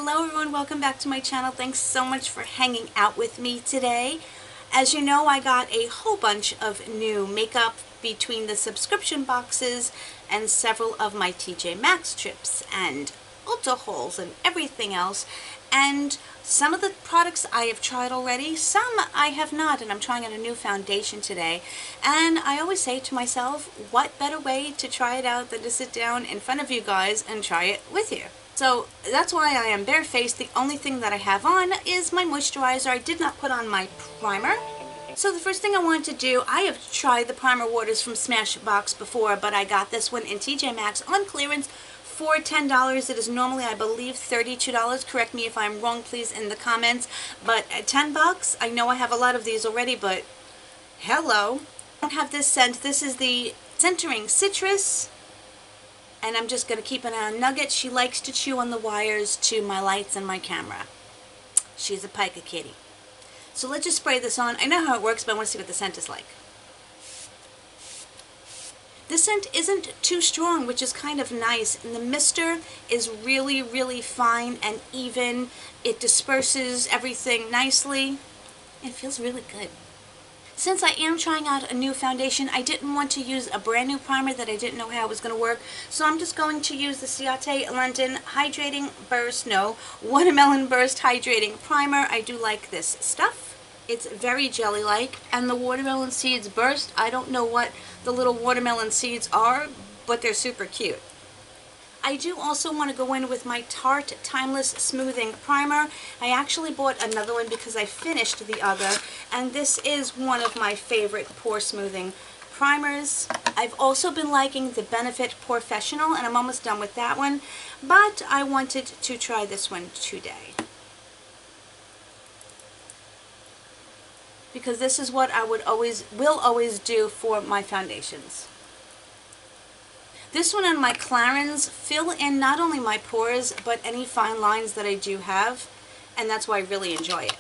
Hello everyone, welcome back to my channel. Thanks so much for hanging out with me today. As you know, I got a whole bunch of new makeup between the subscription boxes and several of my TJ Maxx trips and Ulta hauls and everything else. And some of the products I have tried already, some I have not, and I'm trying out a new foundation today. And I always say to myself, what better way to try it out than to sit down in front of you guys and try it with you. So that's why I am barefaced. The only thing that I have on is my moisturizer. I did not put on my primer. So the first thing I wanted to do, I have tried the primer waters from Smashbox before, but I got this one in TJ Maxx on clearance for $10. It is normally, I believe, $32. Correct me if I'm wrong, please, in the comments. But at $10, I know I have a lot of these already, but hello. I don't have this scent. This is the Centering Citrus. And I'm just going to keep an eye on Nugget. She likes to chew on the wires to my lights and my camera. She's a pica kitty. So let's just spray this on. I know how it works, but I want to see what the scent is like. This scent isn't too strong, which is kind of nice. And the mister is really, really fine and even. It disperses everything nicely. It feels really good. Since I am trying out a new foundation, I didn't want to use a brand new primer that I didn't know how it was going to work. So I'm just going to use the Ciate London Watermelon Burst Hydrating Primer. I do like this stuff. It's very jelly-like. And the watermelon seeds burst. I don't know what the little watermelon seeds are, but they're super cute. I do also want to go in with my Tarte Timeless Smoothing Primer. I actually bought another one because I finished the other, and this is one of my favorite pore smoothing primers. I've also been liking the Benefit Professional, and I'm almost done with that one, but I wanted to try this one today, because this is what I will always do for my foundations. This one and my Clarins fill in not only my pores, but any fine lines that I do have, and that's why I really enjoy it.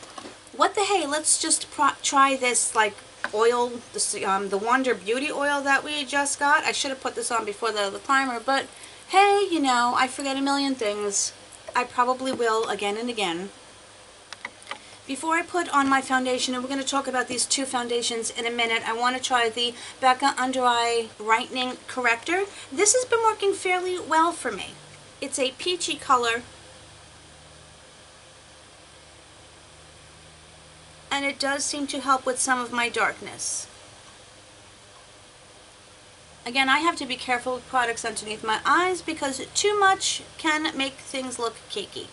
What the hey, let's just try this like oil, the Wonder Beauty oil that we just got. I should have put this on before the primer, but hey, you know, I forget a million things. I probably will again and again. Before I put on my foundation, and we're going to talk about these two foundations in a minute, I want to try the Becca Under Eye Brightening Corrector. This has been working fairly well for me. It's a peachy color, and it does seem to help with some of my darkness. Again, I have to be careful with products underneath my eyes because too much can make things look cakey.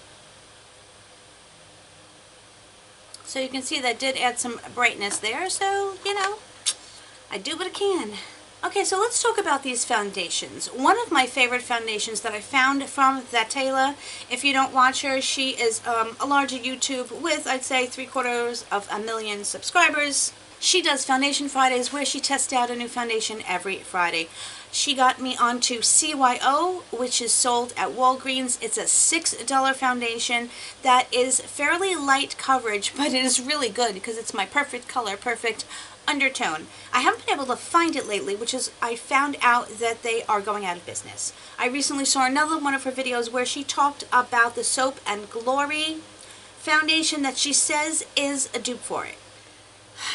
So you can see that did add some brightness there, so, you know, I do what I can. Okay, so let's talk about these foundations. One of my favorite foundations that I found from Thatela, if you don't watch her, she is a larger YouTube with, I'd say, 750,000 subscribers. She does Foundation Fridays where she tests out a new foundation every Friday. She got me onto CYO, which is sold at Walgreens. It's a $6 foundation that is fairly light coverage, but it is really good because it's my perfect color, perfect undertone. I haven't been able to find it lately, which is I found out that they are going out of business. I recently saw another one of her videos where she talked about the Soap and Glory foundation that she says is a dupe for it.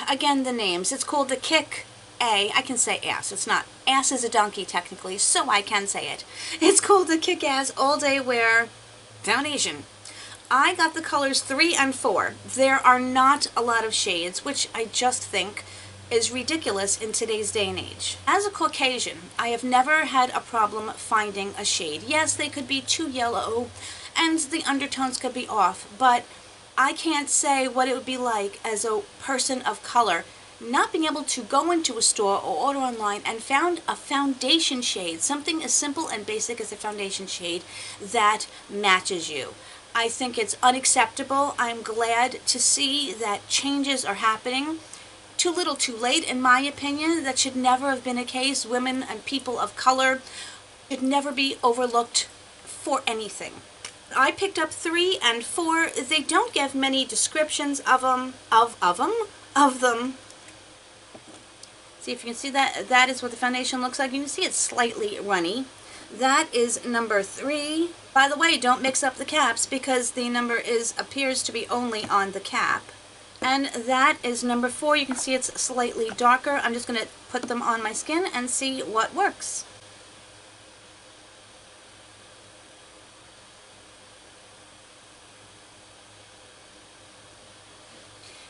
Again, the names. It's called the Kick A. I can say ass. It's not. Ass is a donkey, technically, so I can say it. It's called the Kick Ass All Day Wear Foundation. I got the colors 3 and 4. There are not a lot of shades, which I just think is ridiculous in today's day and age. As a Caucasian, I have never had a problem finding a shade. Yes, they could be too yellow, and the undertones could be off, but I can't say what it would be like as a person of color not being able to go into a store or order online and found a foundation shade, something as simple and basic as a foundation shade that matches you. I think it's unacceptable. I'm glad to see that changes are happening. Too little too late, in my opinion. That should never have been a case. Women and people of color should never be overlooked for anything. I picked up 3 and 4. They don't give many descriptions of them. See if you can see that. That is what the foundation looks like. You can see it's slightly runny. That is number 3. By the way, don't mix up the caps because the number appears to be only on the cap. And that is number 4. You can see it's slightly darker. I'm just going to put them on my skin and see what works.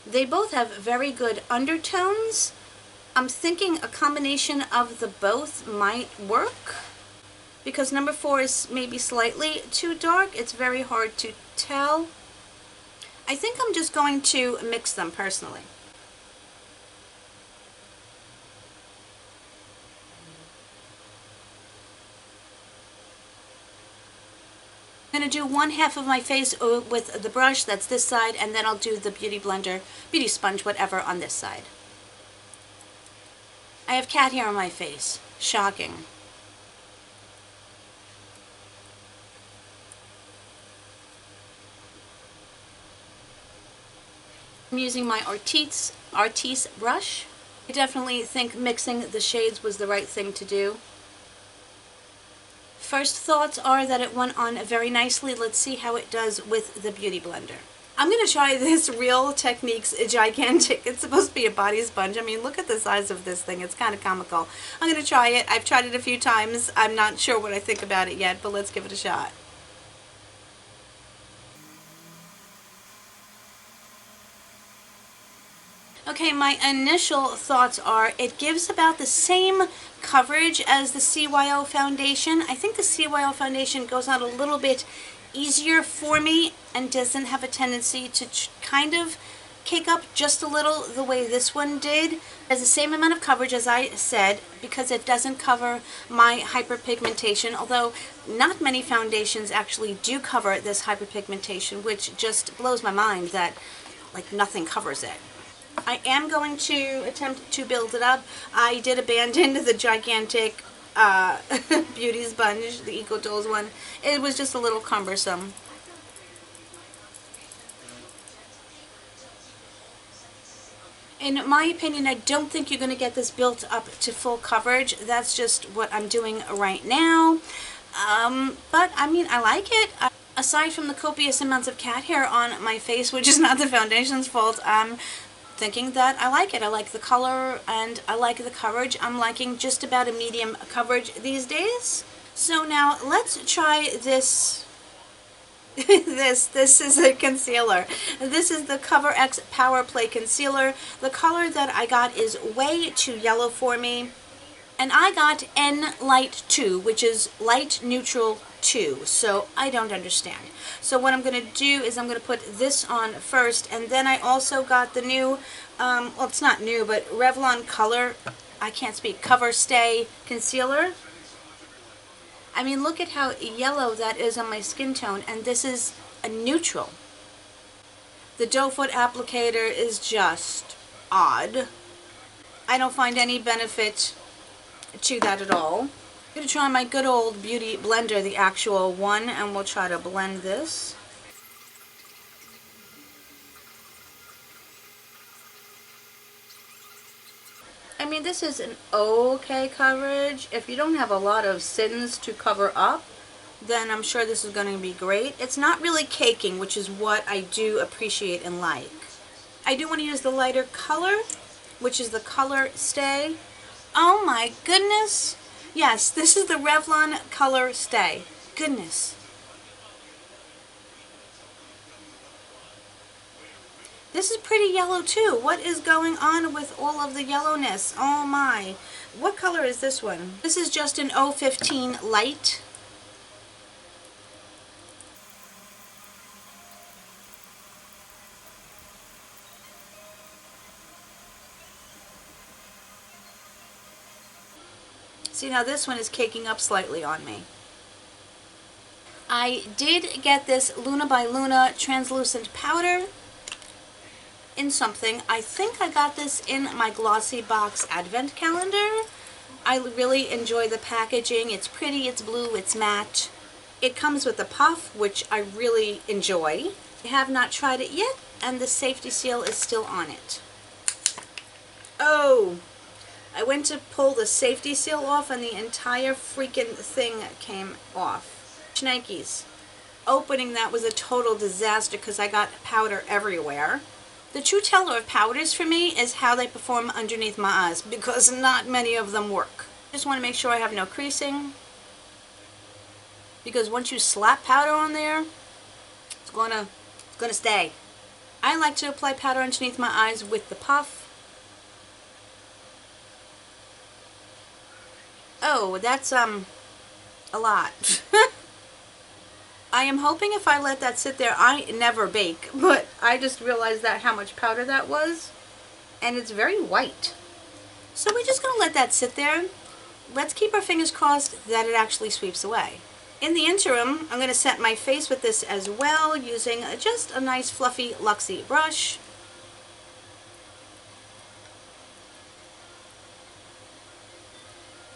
They both have very good undertones. I'm thinking a combination of the both might work, because number 4 is maybe slightly too dark. It's very hard to tell. I think I'm just going to mix them personally. I'm going to do one half of my face with the brush, that's this side, and then I'll do the beauty blender, beauty sponge, whatever, on this side. I have cat hair on my face. Shocking. I'm using my Artiste brush. I definitely think mixing the shades was the right thing to do. First thoughts are that it went on very nicely. Let's see how it does with the Beauty Blender. I'm going to try this Real Techniques Gigantic. It's supposed to be a body sponge. I mean, look at the size of this thing. It's kind of comical. I'm going to try it. I've tried it a few times. I'm not sure what I think about it yet, but let's give it a shot. Okay, my initial thoughts are it gives about the same coverage as the CYO foundation. I think the CYO foundation goes on a little bit easier for me and doesn't have a tendency to kind of cake up just a little the way this one did. It has the same amount of coverage as I said because it doesn't cover my hyperpigmentation, although not many foundations actually do cover this hyperpigmentation, which just blows my mind that like nothing covers it. I am going to attempt to build it up. I did abandon the gigantic beauty sponge, the Eco Tools one. It was just a little cumbersome. In my opinion, I don't think you're going to get this built up to full coverage. That's just what I'm doing right now. But I mean, I like it. Aside from the copious amounts of cat hair on my face, which is not the foundation's fault, I'm thinking that I like it. I like the color and I like the coverage. I'm liking just about a medium coverage these days. So now let's try this. This is a concealer. This is the Cover X Power Play Concealer. The color that I got is way too yellow for me. And I got N Light 2, which is light neutral 2, so I don't understand. So what I'm going to do is I'm going to put this on first, and then I also got the new, well, it's not new, but Revlon Color, I can't speak, Cover Stay Concealer. I mean, look at how yellow that is on my skin tone, and this is a neutral. The doe foot applicator is just odd. I don't find any benefit to that at all. I'm going to try my good old Beauty Blender, the actual one, and we'll try to blend this. I mean, this is an okay coverage. If you don't have a lot of sins to cover up, then I'm sure this is going to be great. It's not really caking, which is what I do appreciate and like. I do want to use the lighter color, which is the Color Stay. Oh my goodness. Yes, this is the Revlon Color Stay. Goodness. This is pretty yellow too. What is going on with all of the yellowness? Oh my. What color is this one? This is just an 015 light. See, now this one is caking up slightly on me. I did get this Luna by Luna translucent powder in something. I think I got this in my Glossy Box Advent Calendar. I really enjoy the packaging. It's pretty, it's blue, it's matte. It comes with a puff, which I really enjoy. I have not tried it yet, and the safety seal is still on it. Oh! I went to pull the safety seal off and the entire freaking thing came off. Schnikes. Opening that was a total disaster because I got powder everywhere. The true teller of powders for me is how they perform underneath my eyes, because not many of them work. Just want to make sure I have no creasing, because once you slap powder on there, it's gonna stay. I like to apply powder underneath my eyes with the puff. Oh, that's a lot. I am hoping if I let that sit there, I never bake, but I just realized that how much powder that was, and it's very white. So we're just going to let that sit there. Let's keep our fingers crossed that it actually sweeps away. In the interim, I'm going to set my face with this as well, using just a nice fluffy Luxie brush.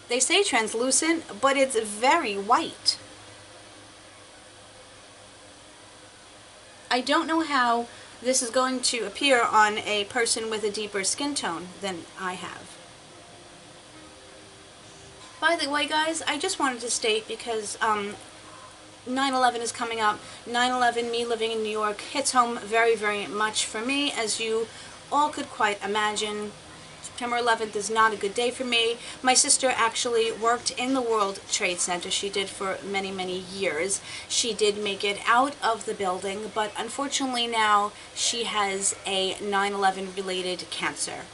They say translucent, but it's very white. I don't know how this is going to appear on a person with a deeper skin tone than I have. By the way, guys, I just wanted to state, because 9/11 is coming up. 9/11, me living in New York, hits home very, very much for me, as you all could quite imagine. September 11th is not a good day for me. My sister actually worked in the World Trade Center. She did for many, many years. She did make it out of the building, but unfortunately now she has a 9/11 related cancer.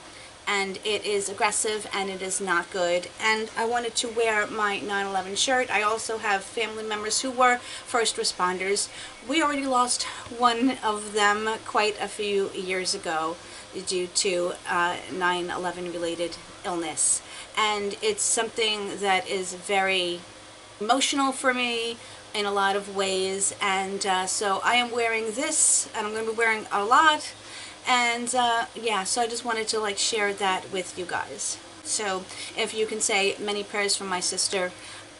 And it is aggressive and it is not good. And I wanted to wear my 9/11 shirt. I also have family members who were first responders. We already lost one of them quite a few years ago due to 9/11 related illness, and it's something that is very emotional for me in a lot of ways, and so I am wearing this, and I'm going to be wearing a lot, and yeah, so I just wanted to like share that with you guys. So if you can say many prayers for my sister,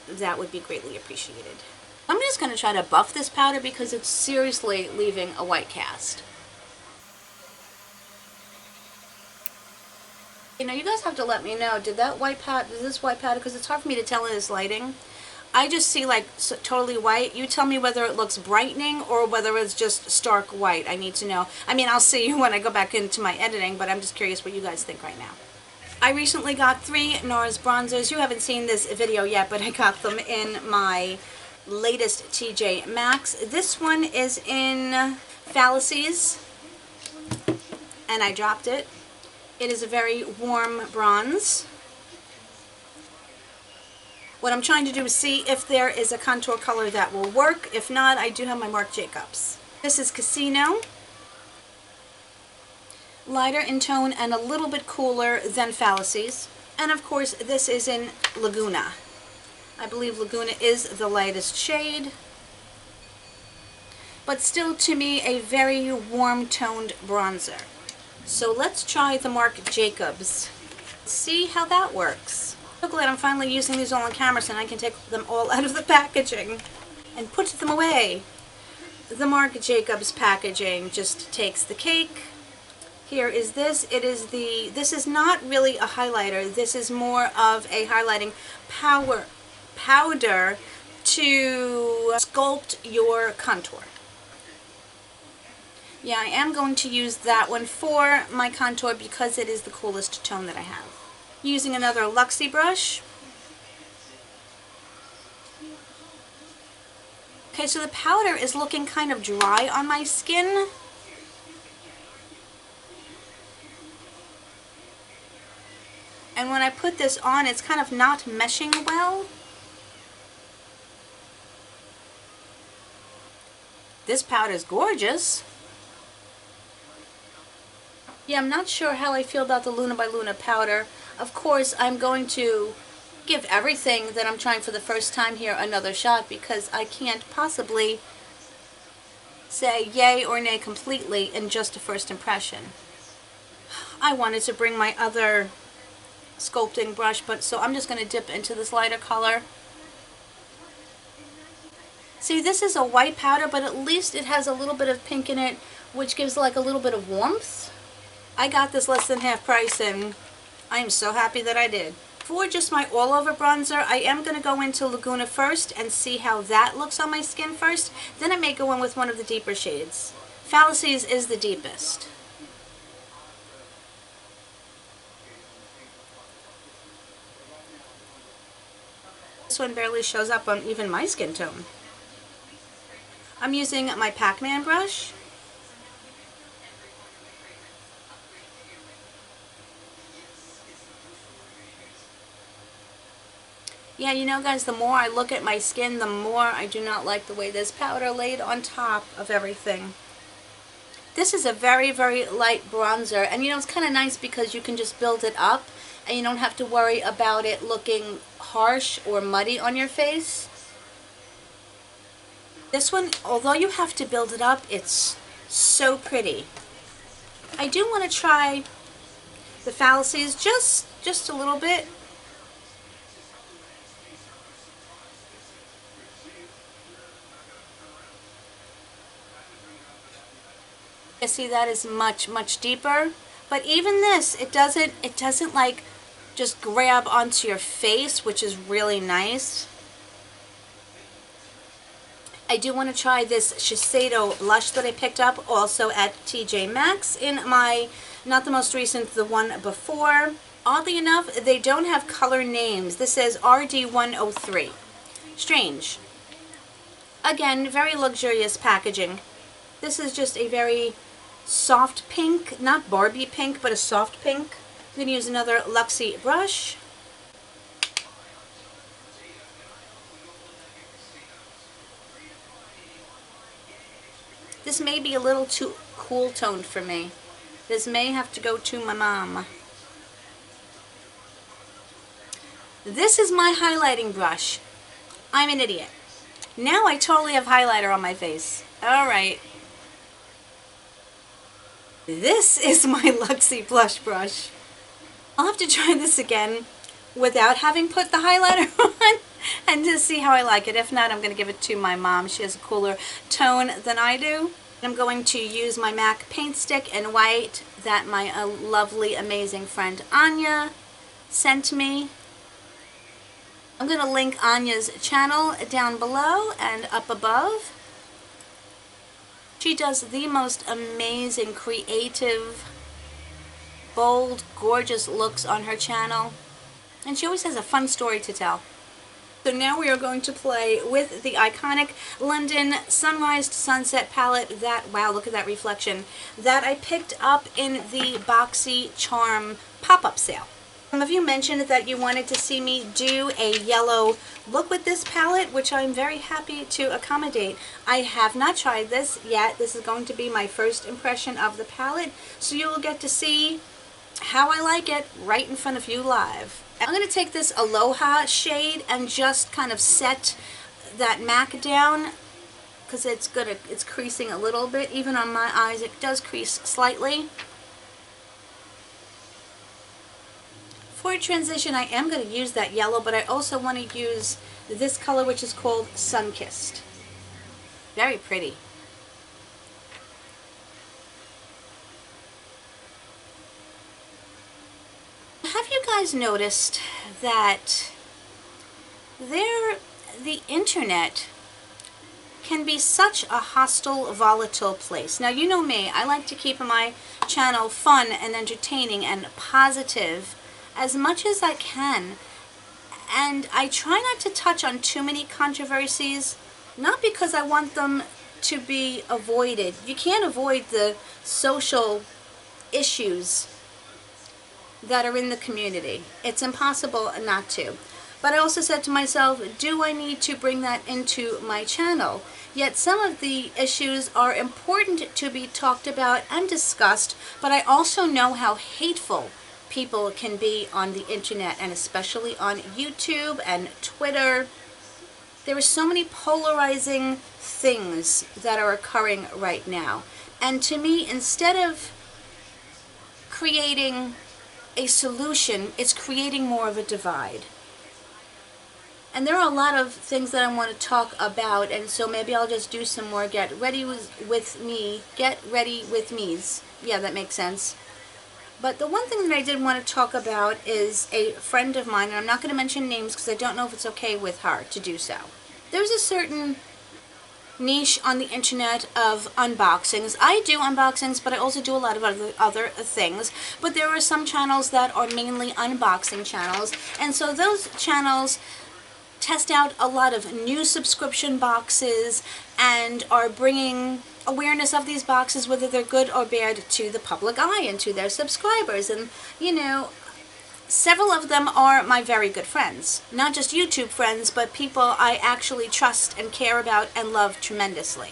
that would be greatly appreciated. I'm just going to try to buff this powder because it's seriously leaving a white cast. You know, you guys have to let me know, did this white powder, because it's hard for me to tell in this lighting. I just see like totally white. You tell me whether it looks brightening or whether it's just stark white. I need to know. I mean, I'll see you when I go back into my editing, but I'm just curious what you guys think right now. I recently got 3 NARS bronzers. You haven't seen this video yet, but I got them in my latest TJ Maxx. This one is in Fallacies, and I dropped it. It is a very warm bronze. What I'm trying to do is see if there is a contour color that will work. If not, I do have my Marc Jacobs. This is Casino. Lighter in tone and a little bit cooler than Fallacies. And of course, this is in Laguna. I believe Laguna is the lightest shade, but still to me a very warm toned bronzer. So let's try the Marc Jacobs. See how that works. I'm so glad I'm finally using these all on camera so I can take them all out of the packaging and put them away. The Marc Jacobs packaging just takes the cake. Here is this. This is not really a highlighter. This is more of a highlighting powder to sculpt your contour. Yeah, I am going to use that one for my contour because it is the coolest tone that I have. Using another Luxie brush. Okay, so the powder is looking kind of dry on my skin. And when I put this on, it's kind of not meshing well. This powder is gorgeous. Yeah, I'm not sure how I feel about the Luna by Luna powder. Of course, I'm going to give everything that I'm trying for the first time here another shot because I can't possibly say yay or nay completely in just a first impression. I wanted to bring my other sculpting brush, but so I'm just going to dip into this lighter color. See, this is a white powder, but at least it has a little bit of pink in it, which gives like a little bit of warmth. I got this less than half price, and I am so happy that I did. For just my all-over bronzer, I am going to go into Laguna first and see how that looks on my skin first. Then I may go in with one of the deeper shades. Fallacies is the deepest. This one barely shows up on even my skin tone. I'm using my Pac-Man brush. Yeah, you know guys, the more I look at my skin, the more I do not like the way this powder laid on top of everything. This is a very, very light bronzer, and you know, it's kind of nice because you can just build it up and you don't have to worry about it looking harsh or muddy on your face. This one, although you have to build it up, it's so pretty. I do want to try the Fallacies just a little bit. You see that is much, much deeper. But even this, it doesn't like just grab onto your face, which is really nice. I do want to try this Shiseido blush that I picked up also at TJ Maxx in my, not the most recent, the one before. Oddly enough, they don't have color names. This says RD103. Strange. Again, very luxurious packaging. This is just a very soft pink, not Barbie pink, but a soft pink. I'm going to use another Luxie brush. This may be a little too cool toned for me. This may have to go to my mom. This is my highlighting brush. I'm an idiot. Now I totally have highlighter on my face. Alright. This is my Luxie blush brush. I'll have to try this again without having put the highlighter on and to see how I like it. If not, I'm going to give it to my mom. She has a cooler tone than I do. I'm going to use my MAC paint stick in white that my lovely, amazing friend Anya sent me. I'm going to link Anya's channel down below and up above. She does the most amazing, creative, bold, gorgeous looks on her channel. And she always has a fun story to tell. So now we are going to play with the iconic London Sunrise to Sunset palette that, wow, look at that reflection, that I picked up in the Boxy Charm pop-up sale. Some of you mentioned that you wanted to see me do a yellow look with this palette, which I'm very happy to accommodate. I have not tried this yet. This is going to be my first impression of the palette, so you will get to see how I like it right in front of you live. I'm going to take this Aloha shade and just kind of set that MAC down because it's creasing a little bit. Even on my eyes it does crease slightly. For transition I am going to use that yellow, but I also want to use this color which is called Sun-Kissed. Very pretty. Have you guys noticed that the internet can be such a hostile, volatile place? Now, you know me, I like to keep my channel fun and entertaining and positive as much as I can. And I try not to touch on too many controversies, not because I want them to be avoided. You can't avoid the social issues that are in the community. It's impossible not to. But I also said to myself, do I need to bring that into my channel? Yet some of the issues are important to be talked about and discussed, but I also know how hateful people can be on the internet, and especially on YouTube and Twitter. There are so many polarizing things that are occurring right now. And to me, instead of creating a solution, it's creating more of a divide. And there are a lot of things that I want to talk about, and so maybe I'll just do some more get ready with me, get ready with me's. Yeah, that makes sense. But the one thing that I did want to talk about is a friend of mine, and I'm not going to mention names because I don't know if it's okay with her to do so. There's a certain niche on the internet of unboxings. I do unboxings, but I also do a lot of other things. But there are some channels that are mainly unboxing channels, and so those channels test out a lot of new subscription boxes and are bringing awareness of these boxes, whether they're good or bad, to the public eye and to their subscribers. And you know, several of them are my very good friends. Not just YouTube friends, but people I actually trust and care about and love tremendously.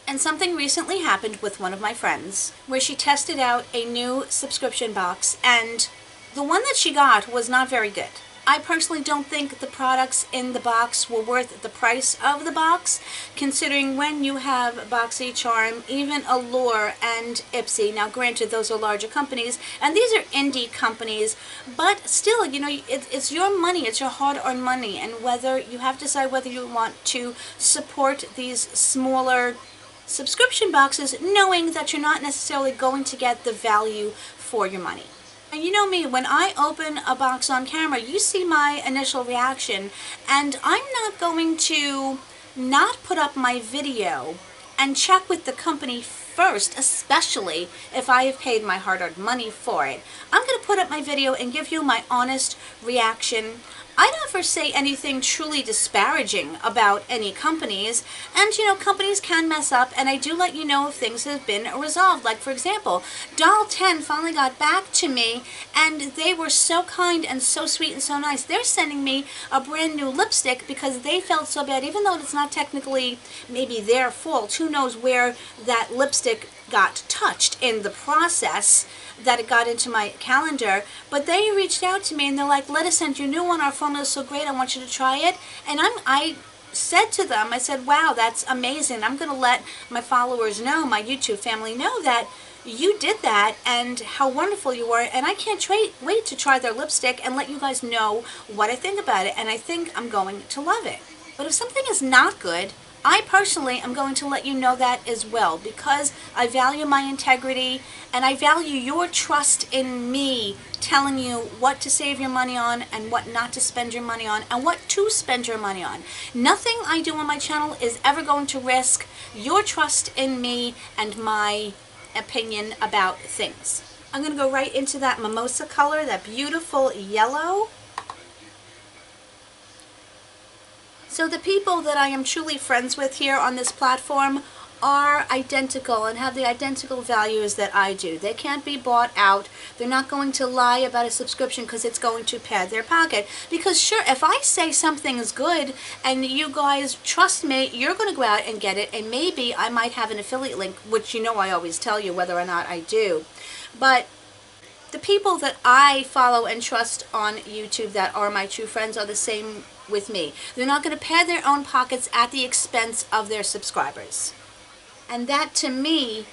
And something recently happened with one of my friends where she tested out a new subscription box, and the one that she got was not very good. I personally don't think the products in the box were worth the price of the box, considering when you have BoxyCharm, even Allure and Ipsy. Now granted, those are larger companies, and these are indie companies, but still, you know, it's your money, it's your hard-earned money, and whether you have to decide whether you want to support these smaller subscription boxes, knowing that you're not necessarily going to get the value for your money. And you know me, when I open a box on camera, you see my initial reaction, and I'm not going to not put up my video and check with the company first, especially if I have paid my hard-earned money for it. I'm going to put up my video and give you my honest reaction. I never say anything truly disparaging about any companies, and you know, companies can mess up, and I do let you know if things have been resolved. Like for example, Doll 10 finally got back to me, and they were so kind and so sweet and so nice. They're sending me a brand new lipstick because they felt so bad, even though it's not technically maybe their fault. Who knows where that lipstick got touched in the process that it got into my calendar, but they reached out to me and they're like, let us send you a new one, our formula is so great, I want you to try it. And I said to them, I said, wow, that's amazing. I'm going to let my followers know, my YouTube family know, that you did that and how wonderful you were, and I can't wait to try their lipstick and let you guys know what I think about it, and I think I'm going to love it. But if something is not good, I personally am going to let you know that as well, because I value my integrity and I value your trust in me telling you what to save your money on and what not to spend your money on and what to spend your money on. Nothing I do on my channel is ever going to risk your trust in me and my opinion about things. I'm going to go right into that mimosa color, that beautiful yellow. So the people that I am truly friends with here on this platform are identical and have the identical values that I do. They can't be bought out. They're not going to lie about a subscription because it's going to pad their pocket. Because sure, if I say something is good and you guys trust me, you're going to go out and get it, and maybe I might have an affiliate link, which you know I always tell you whether or not I do. But the people that I follow and trust on YouTube that are my true friends are the same with me. They're not going to pad their own pockets at the expense of their subscribers. And that to me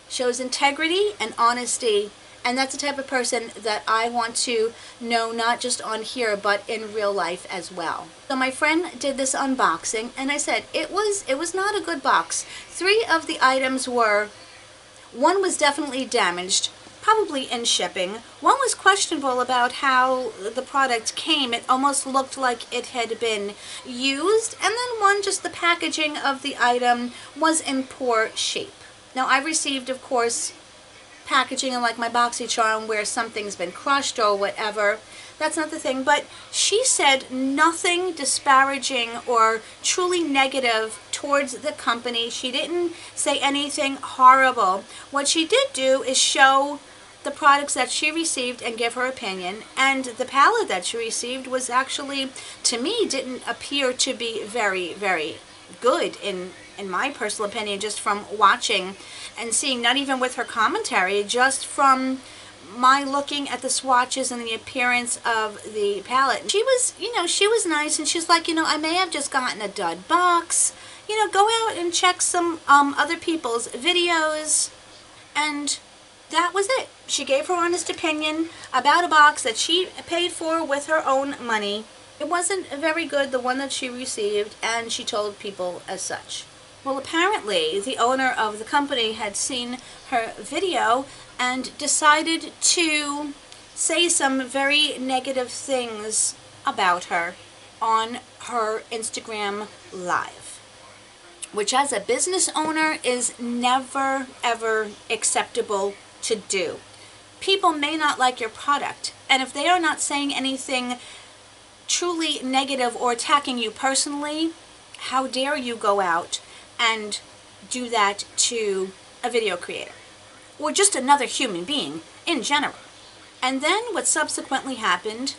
shows integrity and honesty, and that's the type of person that I want to know, not just on here but in real life as well. So my friend did this unboxing, and I said it was not a good box. 3 of the items were, one was definitely damaged, probably in shipping. One was questionable about how the product came. It almost looked like it had been used. And then one, just the packaging of the item was in poor shape. Now I received, of course, packaging in like my BoxyCharm where something's been crushed or whatever. That's not the thing. But she said nothing disparaging or truly negative towards the company. She didn't say anything horrible. What she did do is show the products that she received and give her opinion, and the palette that she received was actually, to me, didn't appear to be very, very good in my personal opinion, just from watching and seeing, not even with her commentary, just from my looking at the swatches and the appearance of the palette. She was, you know, she was nice, and she's like, you know, I may have just gotten a dud box, you know, go out and check some other people's videos, and that was it. She gave her honest opinion about a box that she paid for with her own money. It wasn't very good, the one that she received, and she told people as such. Well, apparently the owner of the company had seen her video and decided to say some very negative things about her on her Instagram Live, which as a business owner is never ever acceptable to do. People may not like your product, and if they are not saying anything truly negative or attacking you personally, how dare you go out and do that to a video creator or just another human being in general. And then what subsequently happened,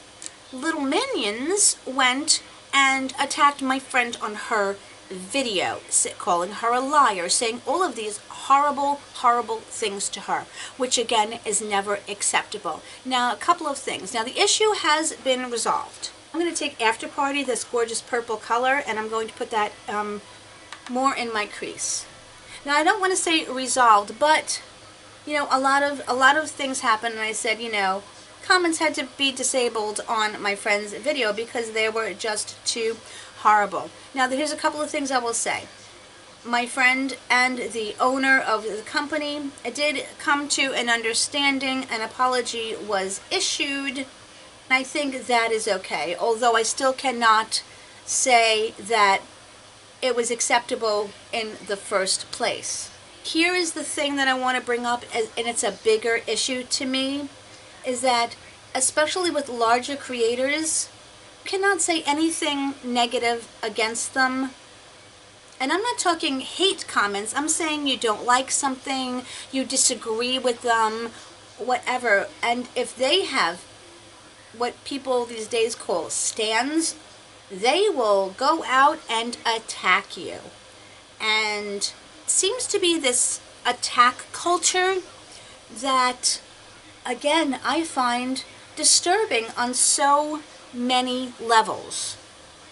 little minions went and attacked my friend on her video, calling her a liar, saying all of these horrible, horrible things to her, which again is never acceptable. Now, a couple of things. Now, the issue has been resolved. I'm going to take After Party, this gorgeous purple color, and I'm going to put that more in my crease. Now, I don't want to say resolved, but you know, a lot of things happened, and I said, you know, comments had to be disabled on my friend's video because they were just too horrible. Now, here's a couple of things I will say. My friend and the owner of the company did come to an understanding. An apology was issued, and I think that is okay, although I still cannot say that it was acceptable in the first place. Here is the thing that I want to bring up, and it's a bigger issue to me, is that especially with larger creators, you cannot say anything negative against them. And I'm not talking hate comments. I'm saying you don't like something, you disagree with them, whatever. And if they have what people these days call stands, they will go out and attack you. And seems to be this attack culture that, again, I find disturbing on so many levels.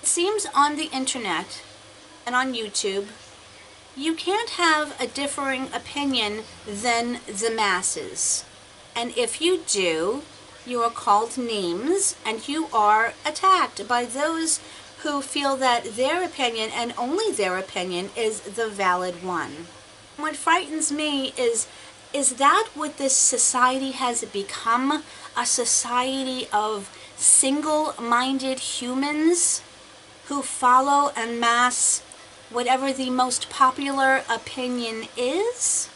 It seems on the internet and on YouTube, you can't have a differing opinion than the masses. And if you do, you are called names and you are attacked by those who feel that their opinion, and only their opinion, is the valid one. What frightens me is that what this society has become, a society of single-minded humans who follow en masse whatever the most popular opinion is?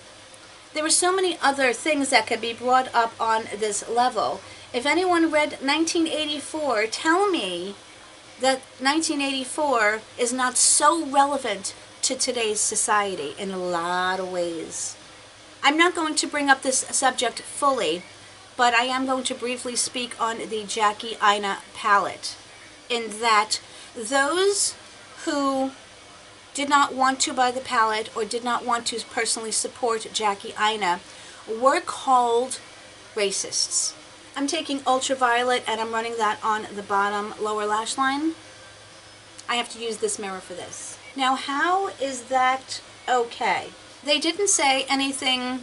There are so many other things that could be brought up on this level. If anyone read 1984, tell me that 1984 is not so relevant to today's society in a lot of ways. I'm not going to bring up this subject fully, but I am going to briefly speak on the Jackie Anya palette, in that those who did not want to buy the palette or did not want to personally support Jackie Anya were called racists. I'm taking Ultraviolet and I'm running that on the bottom lower lash line. I have to use this mirror for this. Now, how is that okay? They didn't say anything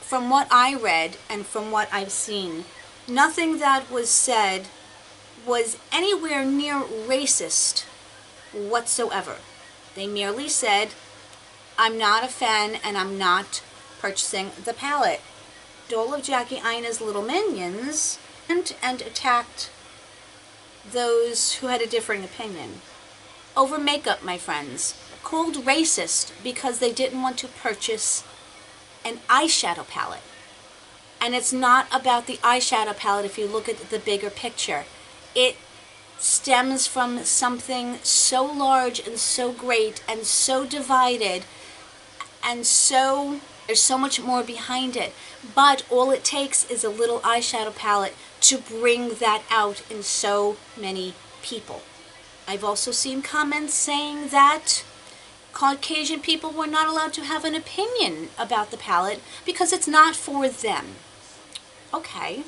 from what I read and from what I've seen. Nothing that was said was anywhere near racist whatsoever. They merely said, I'm not a fan and I'm not purchasing the palette. All of Jackie Anya's little minions went and attacked those who had a differing opinion over makeup, my friends, called racist because they didn't want to purchase an eyeshadow palette. And it's not about the eyeshadow palette if you look at the bigger picture. It stems from something so large and so great and so divided, and so there's so much more behind it. But all it takes is a little eyeshadow palette to bring that out in so many people. I've also seen comments saying that Caucasian people were not allowed to have an opinion about the palette because it's not for them. Okay.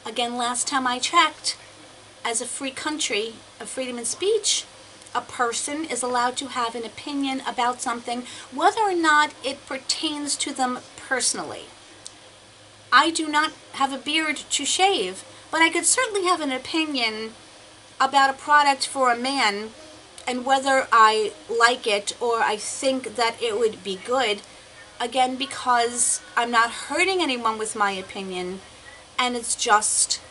Again, last time I checked, as a free country of freedom of speech, a person is allowed to have an opinion about something, whether or not it pertains to them personally. I do not have a beard to shave, but I could certainly have an opinion about a product for a man And whether I like it or I think that it would be good, again, because I'm not hurting anyone with my opinion, and it's just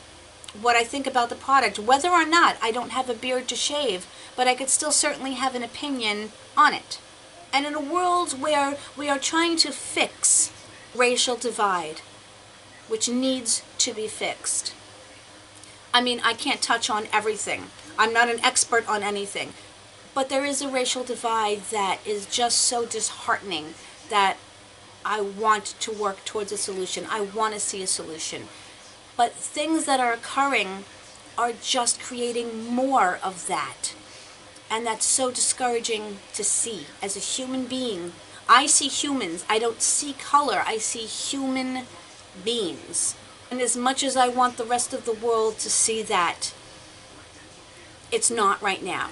what I think about the product. Whether or not I don't have a beard to shave, but I could still certainly have an opinion on it. And in a world where we are trying to fix racial divide, which needs to be fixed. I mean, I can't touch on everything. I'm not an expert on anything. But there is a racial divide that is just so disheartening that I want to work towards a solution. I want to see a solution. But things that are occurring are just creating more of that. And that's so discouraging to see. As a human being, I see humans. I don't see color. I see human beings. And as much as I want the rest of the world to see that, it's not right now.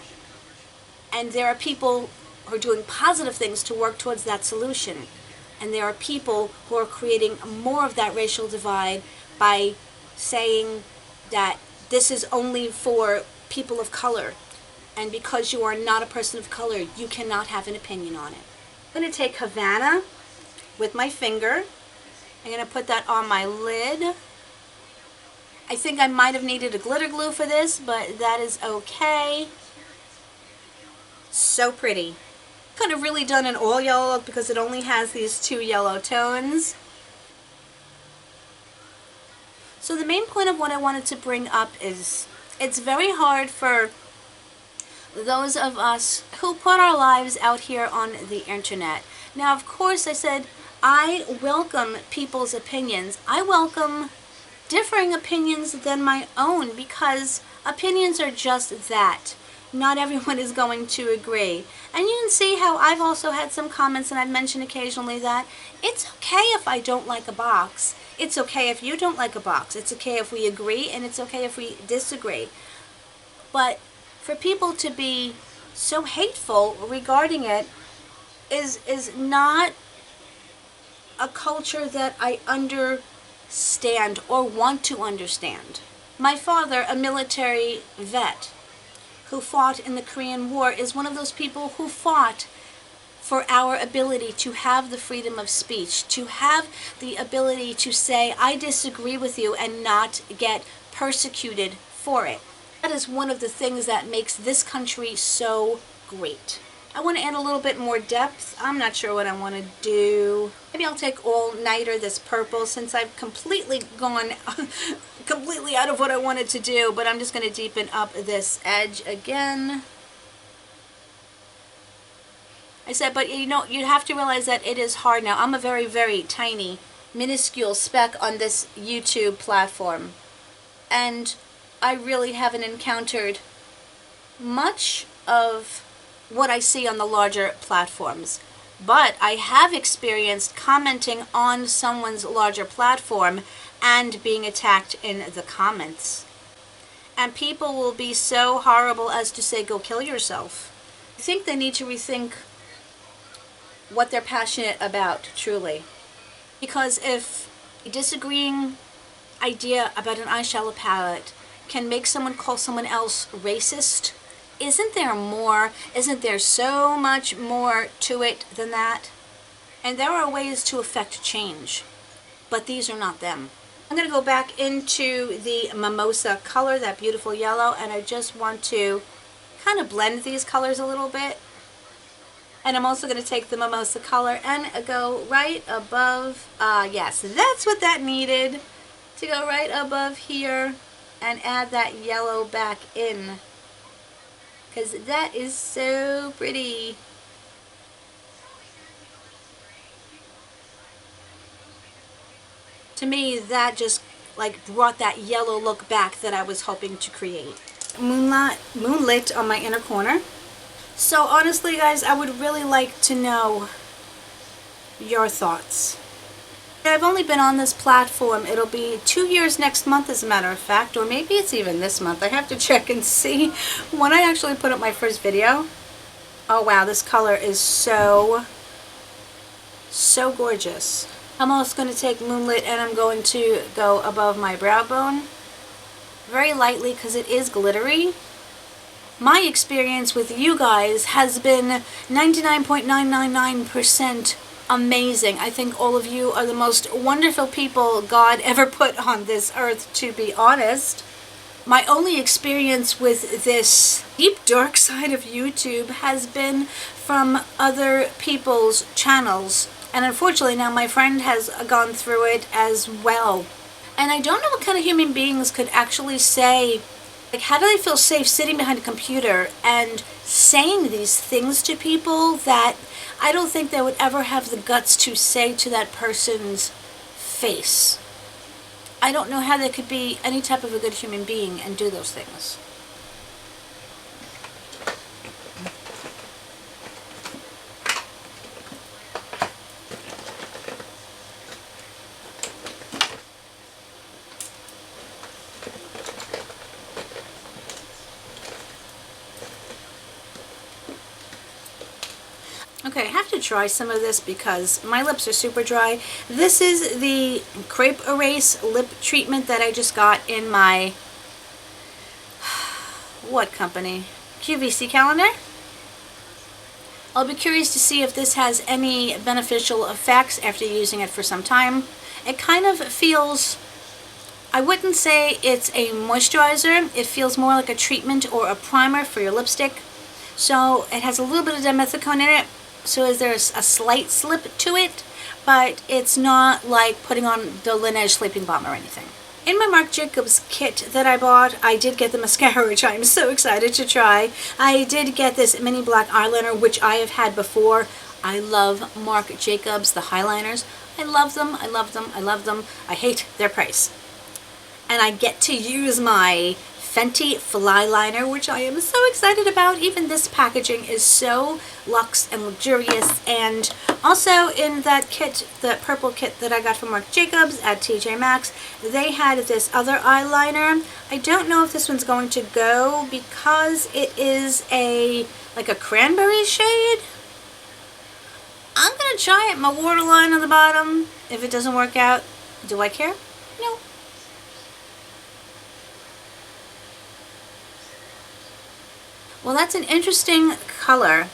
And there are people who are doing positive things to work towards that solution. And there are people who are creating more of that racial divide by saying that this is only for people of color. And because you are not a person of color, you cannot have an opinion on it. I'm going to take Havana with my finger. I'm going to put that on my lid. I think I might have needed a glitter glue for this, but that is okay. So pretty. Could have really done an all yellow look because it only has these two yellow tones. So the main point of what I wanted to bring up is it's very hard for those of us who put our lives out here on the internet. Now, of course, I said I welcome people's opinions. I welcome differing opinions than my own because opinions are just that. Not everyone is going to agree. And you can see how I've also had some comments, and I've mentioned occasionally that it's okay if I don't like a box. It's okay if you don't like a box. It's okay if we agree, and it's okay if we disagree. But for people to be so hateful regarding it is not a culture that I understand or want to understand. My father, a military vet who fought in the Korean War, is one of those people who fought for our ability to have the freedom of speech, to have the ability to say, I disagree with you and not get persecuted for it. That is one of the things that makes this country so great. I want to add a little bit more depth. I'm not sure what I want to do. Maybe I'll take All Nighter, this purple, since I've completely gone completely out of what I wanted to do, but I'm just going to deepen up this edge again. I said, but you know, you have to realize that it is hard now. I'm a very, very tiny, minuscule speck on this YouTube platform, and I really haven't encountered much of what I see on the larger platforms. But I have experienced commenting on someone's larger platform and being attacked in the comments. And people will be so horrible as to say, go kill yourself. I think they need to rethink what they're passionate about, truly. Because if a disagreeing idea about an eyeshadow palette can make someone call someone else racist, isn't there more? Isn't there so much more to it than that? And there are ways to affect change, but these are not them. I'm going to go back into the Mimosa color, that beautiful yellow, and I just want to kind of blend these colors a little bit. And I'm also going to take the Mimosa color and go right above, yes, that's what that needed, to go right above here and add that yellow back in. Because that is so pretty. To me, that just like brought that yellow look back that I was hoping to create. Moonlit on my inner corner. So honestly, guys, I would really like to know your thoughts. I've only been on this platform, it'll be 2 years next month as a matter of fact, or maybe it's even this month. I have to check and see when I actually put up my first video. Oh wow, this color is so gorgeous. I'm also going to take Moonlit and I'm going to go above my brow bone. Very lightly because it is glittery. My experience with you guys has been 99.999% amazing. I think all of you are the most wonderful people God ever put on this earth, to be honest. My only experience with this deep dark side of YouTube has been from other people's channels. And unfortunately now my friend has gone through it as well. And I don't know what kind of human beings could actually say, like, how do they feel safe sitting behind a computer and saying these things to people that I don't think they would ever have the guts to say to that person's face. I don't know how they could be any type of a good human being and do those things. Okay, I have to try some of this because my lips are super dry. This is the Crepe Erase lip treatment that I just got in my, what company? QVC calendar. I'll be curious to see if this has any beneficial effects after using it for some time. It kind of feels, I wouldn't say it's a moisturizer. It feels more like a treatment or a primer for your lipstick. So it has a little bit of dimethicone in it. So is there a slight slip to it, but it's not like putting on the Laneige Sleeping Balm or anything. In my Marc Jacobs kit that I bought, I did get the mascara, which I'm so excited to try. I did get this mini black eyeliner, which I have had before. I love Marc Jacobs, the highliners. I love them, I love them, I love them. I hate their price. And I get to use my Fenty Fly Liner, which I am so excited about. Even this packaging is so luxe and luxurious. And also in that kit, the purple kit that I got from Marc Jacobs at TJ Maxx, they had this other eyeliner. I don't know if this one's going to go because it is like a cranberry shade. I'm gonna try it, my waterline on the bottom. If it doesn't work out, do I care? No. Well, that's an interesting color.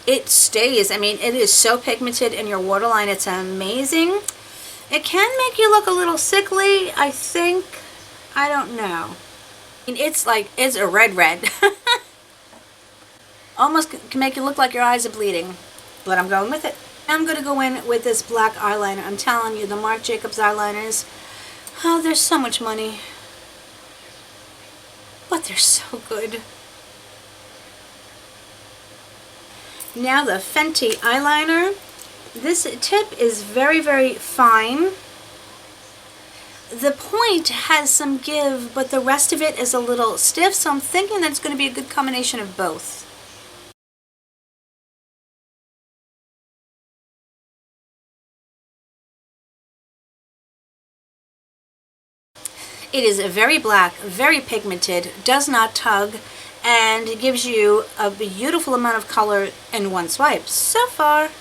It stays. I mean, it is so pigmented in your waterline. It's amazing. It can make you look a little sickly, I think. I don't know. I mean, it's a red. Almost can make you look like your eyes are bleeding. But I'm going with it. I'm going to go in with this black eyeliner. I'm telling you, the Marc Jacobs eyeliners, oh, they're so much money. But they're so good. Now the Fenty eyeliner. This tip is very, very fine. The point has some give, but the rest of it is a little stiff, so I'm thinking that it's going to be a good combination of both. It is very black, very pigmented, does not tug, and it gives you a beautiful amount of color in one swipe. So far,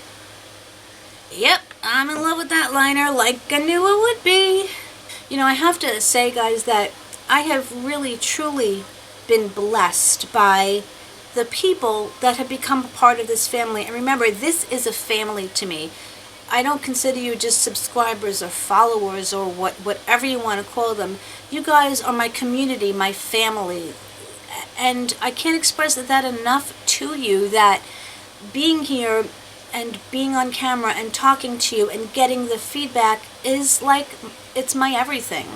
yep, I'm in love with that liner like I knew it would be. You know, I have to say, guys, that I have really, truly been blessed by the people that have become a part of this family. And remember, this is a family to me. I don't consider you just subscribers or followers or whatever you want to call them. You guys are my community, my family. And I can't express that enough to you, that being here and being on camera and talking to you and getting the feedback is like, it's my everything.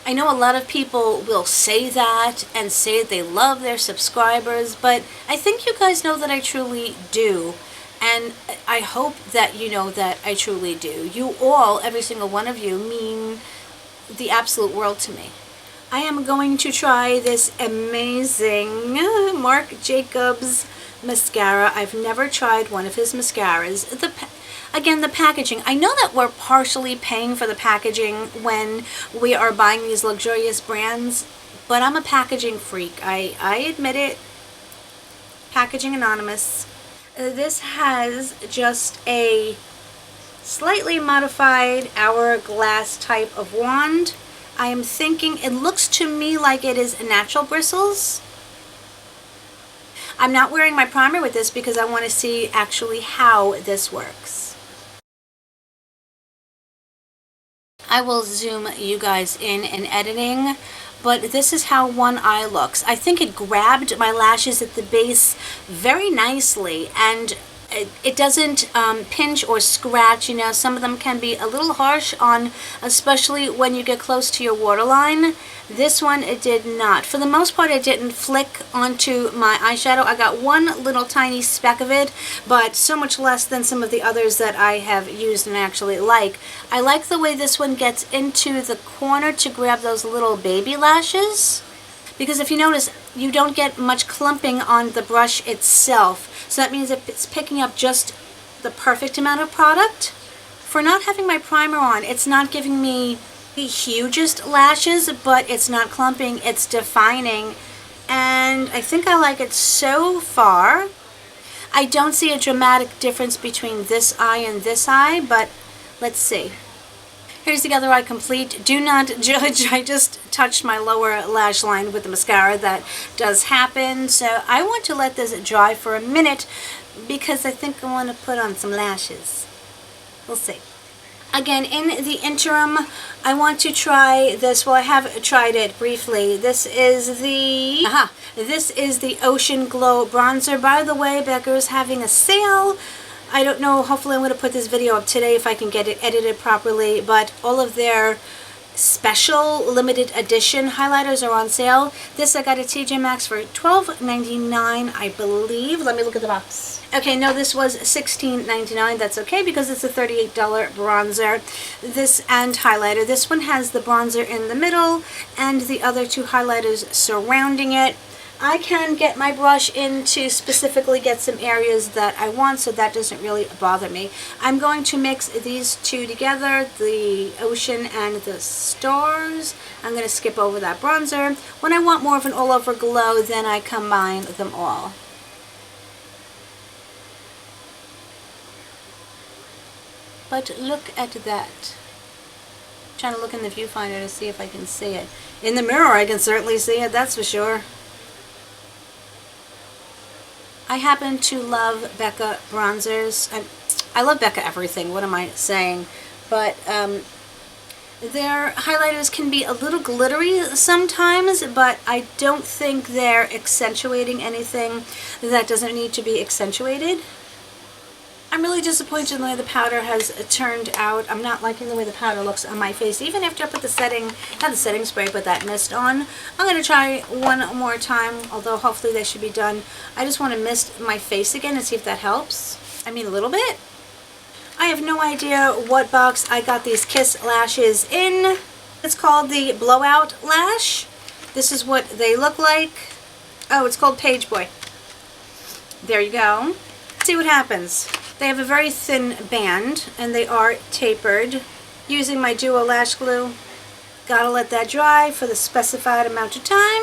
I know a lot of people will say that and say they love their subscribers, but I think you guys know that I truly do. And I hope that you know that I truly do. You all, every single one of you, mean the absolute world to me. I am going to try this amazing Marc Jacobs mascara. I've never tried one of his mascaras. Again, the packaging. I know that we're partially paying for the packaging when we are buying these luxurious brands, but I'm a packaging freak. I admit it. Packaging Anonymous. This has just a slightly modified hourglass type of wand. I am thinking, it looks to me like it is natural bristles. I'm not wearing my primer with this because I want to see actually how this works. I will zoom you guys in editing, but this is how one eye looks. I think it grabbed my lashes at the base very nicely, and it doesn't pinch or scratch. You know, some of them can be a little harsh on, especially when you get close to your waterline. This one, it did not. For the most part, it didn't flick onto my eyeshadow. I got one little tiny speck of it, but so much less than some of the others that I have used and actually like. I like the way this one gets into the corner to grab those little baby lashes, because if you notice, you don't get much clumping on the brush itself. So that means it's picking up just the perfect amount of product. For not having my primer on, it's not giving me the hugest lashes, but it's not clumping, it's defining, and I think I like it so far. I don't see a dramatic difference between this eye and this eye, but let's see. Here's the other eye complete. Do not judge. I just touched my lower lash line with the mascara. That does happen. So I want to let this dry for a minute because I think I want to put on some lashes. We'll see. Again, in the interim, I want to try this. Well, I have tried it briefly. This is the Ocean Glow bronzer. By the way, Becca's having a sale. I don't know, hopefully I'm going to put this video up today if I can get it edited properly, but all of their special limited edition highlighters are on sale. This I got at TJ Maxx for $12.99, I believe. Let me look at the box. Okay, no, this was $16.99. That's okay because it's a $38 bronzer. This and highlighter. This one has the bronzer in the middle and the other two highlighters surrounding it. I can get my brush in to specifically get some areas that I want, so that doesn't really bother me. I'm going to mix these two together, the ocean and the stars. I'm going to skip over that bronzer. When I want more of an all-over glow, then I combine them all. But look at that. I'm trying to look in the viewfinder to see if I can see it. In the mirror, I can certainly see it, that's for sure. I happen to love Becca bronzers. I love Becca everything, what am I saying? But their highlighters can be a little glittery sometimes, but I don't think they're accentuating anything that doesn't need to be accentuated. I'm really disappointed in the way the powder has turned out. I'm not liking the way the powder looks on my face. Even after I put the setting, not the setting spray, but that mist on. I'm going to try one more time, although hopefully they should be done. I just want to mist my face again and see if that helps. I mean, a little bit. I have no idea what box I got these Kiss lashes in. It's called the Blowout Lash. This is what they look like. Oh, it's called Page Boy. There you go. See what happens. They have a very thin band and they are tapered. Using my Duo Lash Glue, gotta let that dry for the specified amount of time,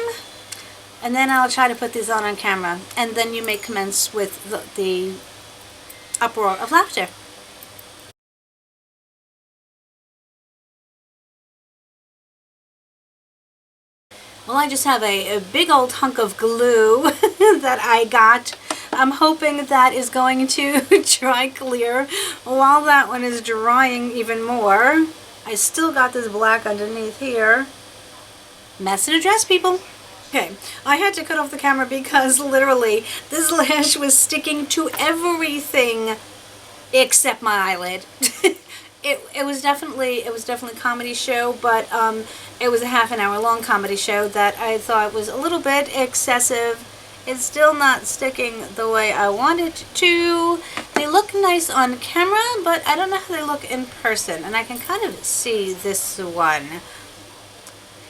and then I'll try to put these on camera, and then you may commence with the uproar of laughter. Well, I just have a big old hunk of glue that I got. I'm hoping that is going to dry clear while that one is drying even more. I still got this black underneath here. Mess in a dress, people. Okay, I had to cut off the camera because literally this lash was sticking to everything except my eyelid. It was definitely a comedy show, but it was a half an hour long comedy show that I thought was a little bit excessive. It's still not sticking the way I want it to. They look nice on camera, but I don't know how they look in person, and I can kind of see this one.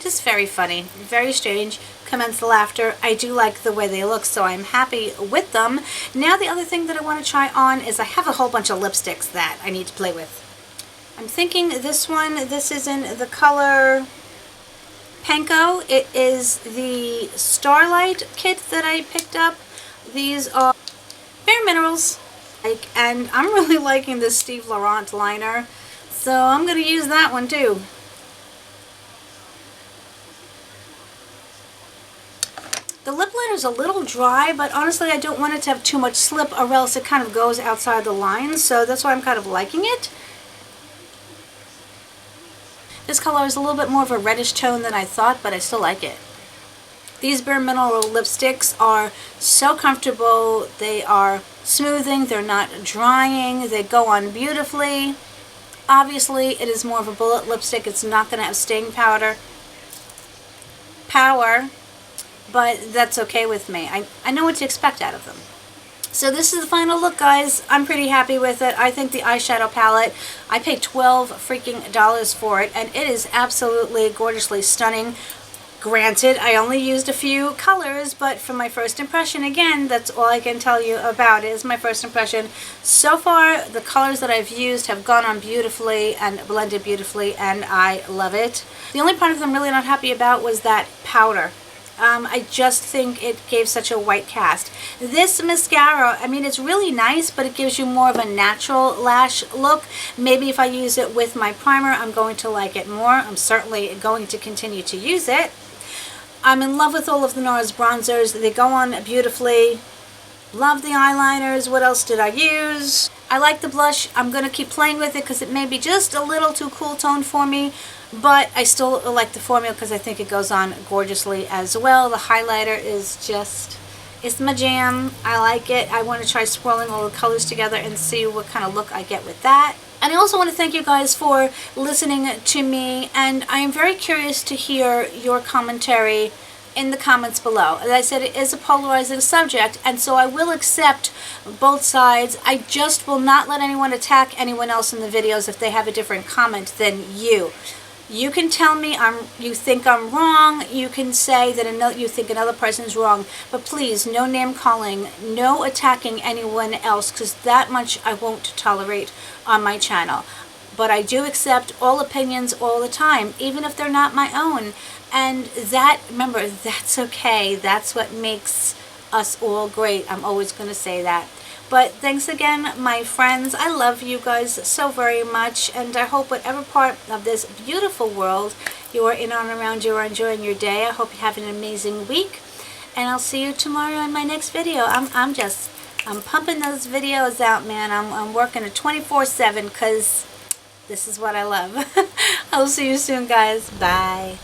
Just very funny, very strange. Commence the laughter. I do like the way they look, so I'm happy with them. Now the other thing that I want to try on is I have a whole bunch of lipsticks that I need to play with. I'm thinking this is in the color Panko. It is the Starlight kit that I picked up. These are Bare Minerals, and I'm really liking this Steve Laurent liner, so I'm going to use that one too. The lip liner is a little dry, but honestly I don't want it to have too much slip or else it kind of goes outside the lines, so that's why I'm kind of liking it. This color is a little bit more of a reddish tone than I thought, but I still like it. These Bare Mineral lipsticks are so comfortable. They are smoothing, they're not drying, they go on beautifully. Obviously, it is more of a bullet lipstick. It's not going to have staying power, but that's okay with me. I know what to expect out of them. So this is the final look, guys. I'm pretty happy with it. I think the eyeshadow palette, I paid $12 freaking dollars for it, and it is absolutely gorgeously stunning. Granted, I only used a few colors, but for my first impression, again, that's all I can tell you about it, is my first impression. So far, the colors that I've used have gone on beautifully and blended beautifully, and I love it. The only part of them I'm really not happy about was that powder. I just think it gave such a white cast. This mascara, I mean, it's really nice, but it gives you more of a natural lash look. Maybe if I use it with my primer, I'm going to like it more. I'm certainly going to continue to use it. I'm in love with all of the NARS bronzers. They go on beautifully. Love the eyeliners. What else did I use? I like the blush. I'm going to keep playing with it because it may be just a little too cool toned for me, but I still like the formula because I think it goes on gorgeously as well. The highlighter is just, it's my jam. I like it. I want to try swirling all the colors together and see what kind of look I get with that. And I also want to thank you guys for listening to me, and I am very curious to hear your commentary in the comments below. As I said, it is a polarizing subject, and so I will accept both sides. I just will not let anyone attack anyone else in the videos if they have a different comment than you. You can tell me you think I'm wrong. You can say that you think another person's wrong. But please, no name calling, no attacking anyone else, because that much I won't tolerate on my channel. But I do accept all opinions all the time, even if they're not my own. And that, remember, that's okay. That's what makes us all great. I'm always going to say that. But thanks again, my friends. I love you guys so very much, and I hope whatever part of this beautiful world you are in and around you are enjoying your day. I hope you have an amazing week, and I'll see you tomorrow in my next video. I'm pumping those videos out, man. I'm working a 24/7 because this is what I love. I'll see you soon, guys. Bye.